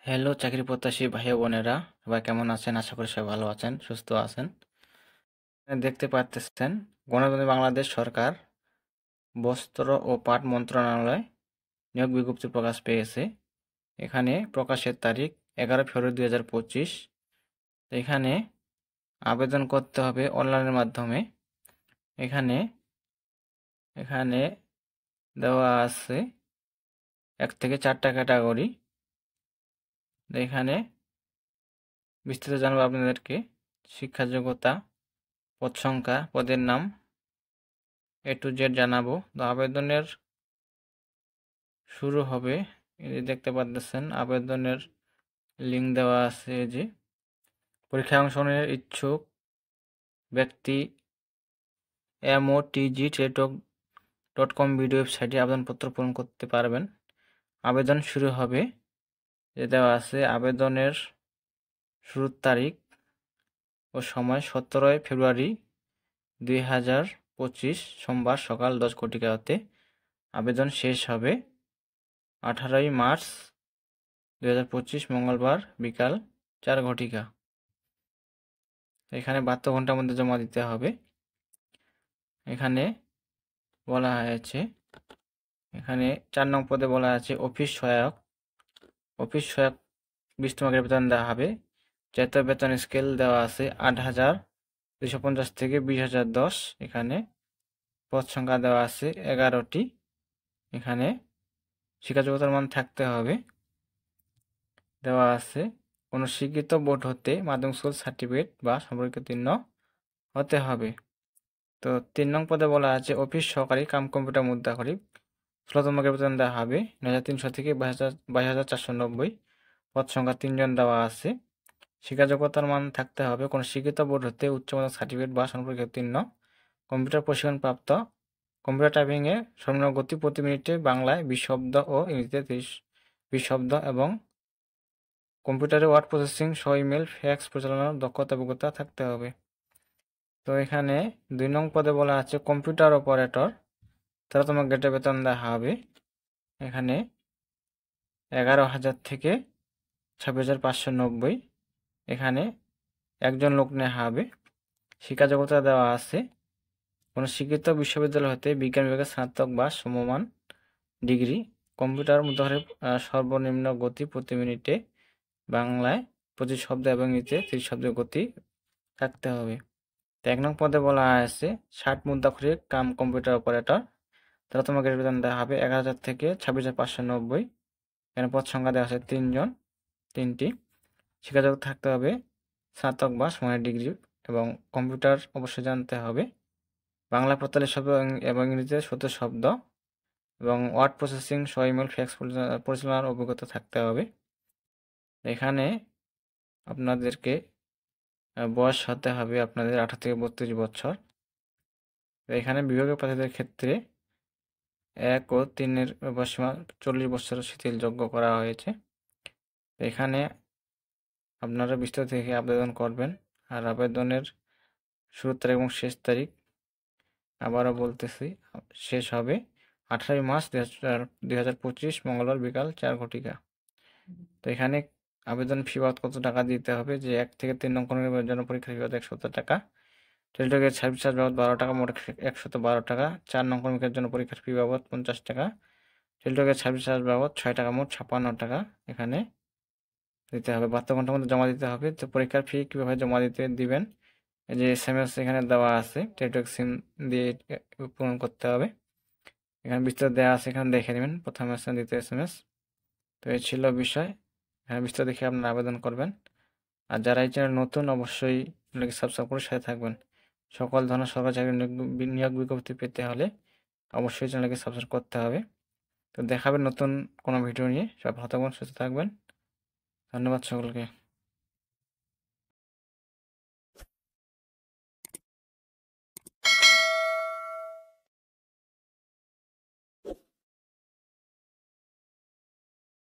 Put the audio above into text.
Hello চাকরি প্রত্যাশী ভাই ও বোনেরা, সবাই কেমন আছেন? আশা করি সবাই ভালো আছেন, সুস্থ আছেন। দেখতে পাচ্ছেন গণতন্ত্রী বাংলাদেশ সরকার বস্ত্র ও পাট মন্ত্রণালয় নিয়োগ বিজ্ঞপ্তি প্রকাশ পেয়েছে। এখানে প্রকাশের তারিখ 11 ফেব্রুয়ারি 2025। এখানে আবেদন করতে হবে অনলাইনের মাধ্যমে। এখানে এখানে দেওয়া আছে 1 থেকে 4টা ক্যাটাগরি। এখানে বিস্তারিত জানাবো আপনাদেরকে। শিক্ষা যোগ্যতা, পদ সংখ্যা, পদের নাম A to Z জানাবো। তো আবেদনের শুরু হবে, এই যে দেখতে পাচ্ছেন আবেদনের লিঙ্ক দেওয়া আছে। এই যে পরীক্ষায় অংশগ্রহণের ইচ্ছুক ব্যক্তি motg.com ভিডিও ওয়েবসাইটে আবেদনপত্র পূরণ করতে পারবেন। আবেদন শুরু হবে, যে দেওয়া আছে আবেদনের শুরুর তারিখ ও সময় 17 ফেব্রুয়ারি 2025 সোমবার সকাল 10 ঘটিকাতে। আবেদন শেষ হবে 18 মার্চ 2025 মঙ্গলবার বিকাল 4 ঘটিকা। এখানে 72 ঘন্টার মধ্যে জমা দিতে হবে। এখানে বলা হয়েছে, এখানে 4 নং পদে বলা আছে অফিস সহায়ক। 20 টাকা বেতন দেওয়া হবে। জাতীয় বেতন স্কেল দেওয়া আছে 8,250 থেকে 20,010। এখানে পদ সংখ্যা দেওয়া আছে 11টি। এখানে শিক্ষা যোগ্যতার মান থাকতে হবে। দেওয়া আছে কোনো স্বীকৃত বোর্ড হতে মাধ্যমিক স্কুল সার্টিফিকেট বা সম্পর্কিত উত্তীর্ণ হতে হবে। তো 3 নং পদে বলা আছে অফিস সহকারী কাম কম্পিউটার মুদ্রাক্ষরী। 16তম বেতন দেওয়া হবে 9,300 থেকে 22,490। পদ সংখ্যা 3 জন দেওয়া আছে। শিক্ষা যোগ্যতার মান থাকতে হবে কোনো স্বীকৃত বোর্ড হতে উচ্চ মাধ্যমিক সার্টিফিকেট বা সম্পর্কিত উত্তীর্ণ। কম্পিউটার প্রশিক্ষণপ্রাপ্ত। কম্পিউটার টাইপিংয়ে সর্বনিম্ন গতি প্রতি মিনিটে বাংলায় 20 শব্দ ও ইংরেজিতে 20 শব্দ এবং কম্পিউটারে ওয়ার্ড প্রসেসিং সহ ইমেল ফ্যাক্স পরিচালনার দক্ষতা অভিজ্ঞতা থাকতে হবে। তো এখানে 2 নং পদে বলা আছে কম্পিউটার অপারেটর। 13তম গ্রেডের বেতন দেওয়া হবে। এখানে 11,000 থেকে 26,590। এখানে একজন লোক নেওয়া হবে। শিক্ষা যোগ্যতা দেওয়া আছে কোনো স্বীকৃত বিশ্ববিদ্যালয় হতে বিজ্ঞান বিভাগে স্নাতক বা সমমান ডিগ্রি। কম্পিউটার মুদ্রাক্ষরের সর্বনিম্ন গতি প্রতি মিনিটে বাংলায় 25 শব্দ এবং ইংরেজিতে 30 শব্দের গতি থাকতে হবে। 1 নং পদে বলা আছে 60 মুদ্রাক্ষরে কাম কম্পিউটার অপারেটর। 13তম গ্রেড বেতন দেওয়া হবে 11,000 থেকে 26,590। এখানে পদ সংখ্যা দেওয়া আছে 3টি। শিক্ষা যোগ্যতা থাকতে হবে স্নাতক বা সমানের ডিগ্রি এবং কম্পিউটার অবশ্যই জানতে হবে। বাংলা 45 শব্দ এবং ইংরেজিতে 70 শব্দ এবং ওয়ার্ড প্রসেসিং সহ ইমেল ফ্যাক্স পরিচালনার অভিজ্ঞতা থাকতে হবে। এখানে আপনাদেরকে বয়স হতে হবে আপনাদের 18 থেকে 32 বছর। এখানে বিভাগীয় প্রার্থীদের ক্ষেত্রে 1 ও 3-এর বয়সীমা 40 বছর শিথিলযোগ্য করা হয়েছে। এখানে আপনারা বিস্তারিত দেখে আবেদন করবেন। আর আবেদনের শুরুর তারিখ এবং শেষ তারিখ আবারও বলতেছি, শেষ হবে 18 মার্চ 2025 মঙ্গলবার বিকাল 4 ঘটিকা। তো এখানে আবেদন ফি বাবদ কত টাকা দিতে হবে, যে 1 থেকে 3 নং কর্মীর জন্য পরীক্ষা ফি বাবদ 170 টাকা, টেলিটকের সার্ভিস চার্জ বাবদ 12 টাকা, মোট 112 টাকা। 4 নং কর্মীর জন্য পরীক্ষার ফি বাবদ 50 টাকা, টেলিটকের সার্ভিস চার্জ বাবদ 6 টাকা, মোট 56 টাকা এখানে দিতে হবে। 72 ঘন্টার মধ্যে জমা দিতে হবে। তো পরীক্ষার ফি কীভাবে জমা দিবেন, এই যে SMS এখানে দেওয়া আছে, টেলিটক সিম দিয়ে পূরণ করতে হবে। এখানে বিস্তারিত দেওয়া আছে, এখানে দেখে নেবেন প্রথম SMS দ্বিতীয় SMS। তো এই ছিল বিষয়। এখানে বিস্তারিত দেখে আপনারা আবেদন করবেন। আর যারা এই চ্যানেল নতুন অবশ্যই সাবস্ক্রাইব করে সাথে থাকবেন। সকল ধরনের সরকারি চাকরি নিয়োগ বিজ্ঞপ্তি পেতে হলে অবশ্যই চ্যানেলকে সাবস্ক্রাইব করতে হবে। তো দেখাবেন নতুন কোনো ভিডিও নিয়ে। সব ভালো থাকবেন, সুস্থ থাকবেন। ধন্যবাদ সকলকে।